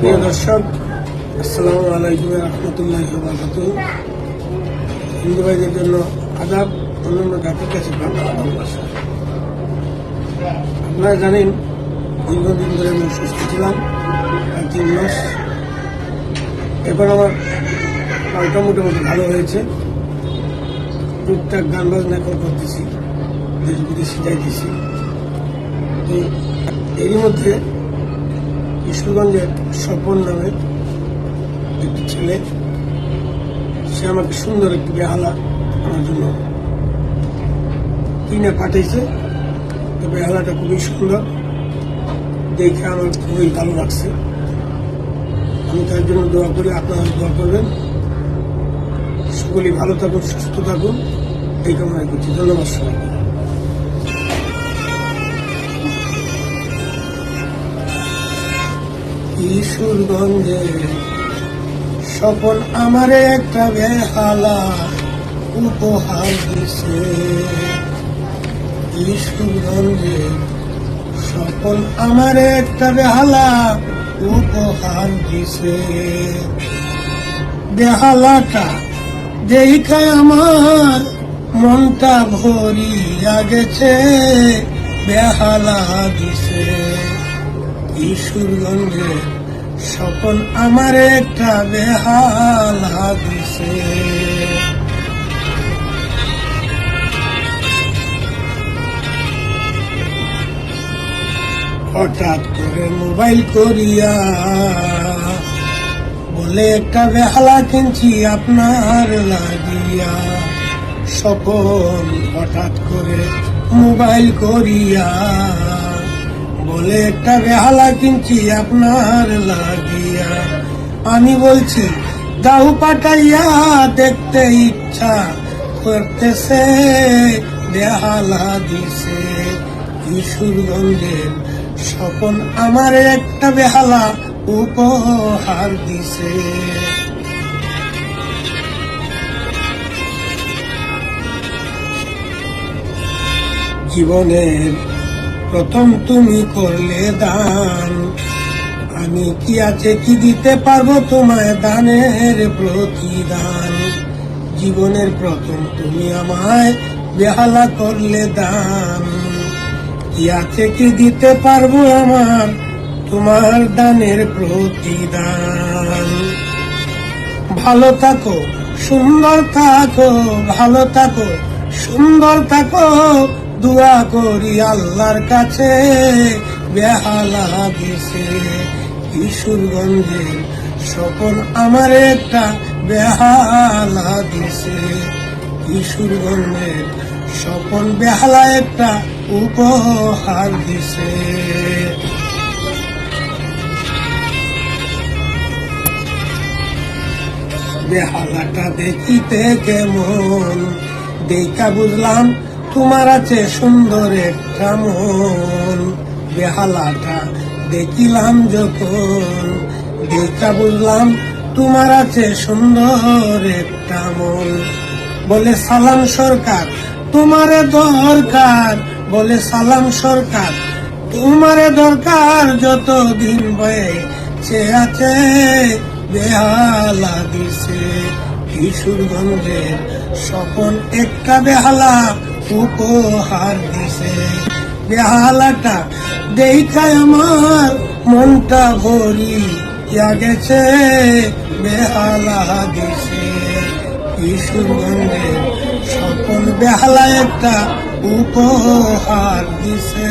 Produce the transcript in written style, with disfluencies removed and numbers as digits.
প্রিয় দর্শক, আসসালামু আলাইকুম রহমতুল্লাহি ওয়া বারাকাতুহু। হিন্দু ভাইদের জন্য আদাব, অন্যান্য জাতির কাছে বাংলা ভালোবাসা। আপনারা জানেন, দীর্ঘদিন ধরে আমি অসুস্থ ছিলাম, 3 মাস। এবার আমার পালটা মোটামুটি ভালো হয়েছে। টুকটাক গান বাজনা এখন করতেছি, দেশ বিদেশে যাইতেছি। তো এরই মধ্যে কিশোরগঞ্জের স্বপন নামে একটি ছেলে, সে আমাকে সুন্দর একটি বেহালা আমার জন্য কিনে পাঠিয়েছে। তো বেহালাটা খুবই সুন্দর, দেখে আমার খুবই ভালো লাগছে। আমি তার জন্য দোয়া করি, আপনারা দোয়া করবেন। সকলেই ভালো থাকুন, সুস্থ থাকুন, এই কামনা করছি। ধন্যবাদ সবাইকে। কিশোরগঞ্জে স্বপন আমারে একটা বেহালা উপহার দিছে। কিশোরগঞ্জে স্বপন আমারে একটা বেহালা উপহার দিছে। বেহালাটা দেখায় আমার মনটা ভরিয়া গেছে। বেহালা দিছে কিশোরগঞ্জে স্বপন আমার একটা বেহালা দিছে। হঠাৎ করে মোবাইল করিয়া বলে একটা বেহালা কিনছি আপনার লাগিয়া। স্বপন হঠাৎ করে মোবাইল করিয়া বলে একটা বেহালা কিনছি আপনার লাগিয়া। আমি বলছি দাও পাঠাইয়া, দেখতে ইচ্ছা করতেছে। বেহালা দিছে কিশোরগঞ্জের স্বপন আমার একটা বেহালা উপহার দিছে। জীবনের প্রথম তুমি করলে দান, আমি কি আছে কি দিতে পারবো তোমায় দানের প্রতিদান। জীবনের প্রথম তুমি আমায় বেহালা করলে দান, কি আছে কি দিতে পারবো আমার তোমার দানের প্রতিদান। ভালো থাকো, সুন্দর থাকো, ভালো থাকো, সুন্দর থাকো, দোয়া করি আল্লাহর কাছে। বেহালা দিছে কিশোরগঞ্জের স্বপন আমার একটা বেহালা দিছে। কিশোরগঞ্জের স্বপন বেহালা একটা উপহার দিছে। বেহালাটা দেখিতে কেমন, দেখা বুঝলাম তোমার আছে সুন্দর একটা মন। বেহালাটা দেখিলাম যখন, দেখা বুঝলাম তোমার আছে সুন্দর একটা মন। বলে সালাম সরকার তোমারে দরকার, বলে সালাম সরকার তোমারে দরকার, যতদিন বেঁচে আছে। বেহালা দিছে কিশোরগঞ্জের স্বপন একটা বেহালা উপহার দিছে। বেহালাটা দেখায় আমার মনটা ভরিয়া গেছে। বেহালা দিছে কিশোরগঞ্জের স্বপন বেহালা একটা উপহার দিছে।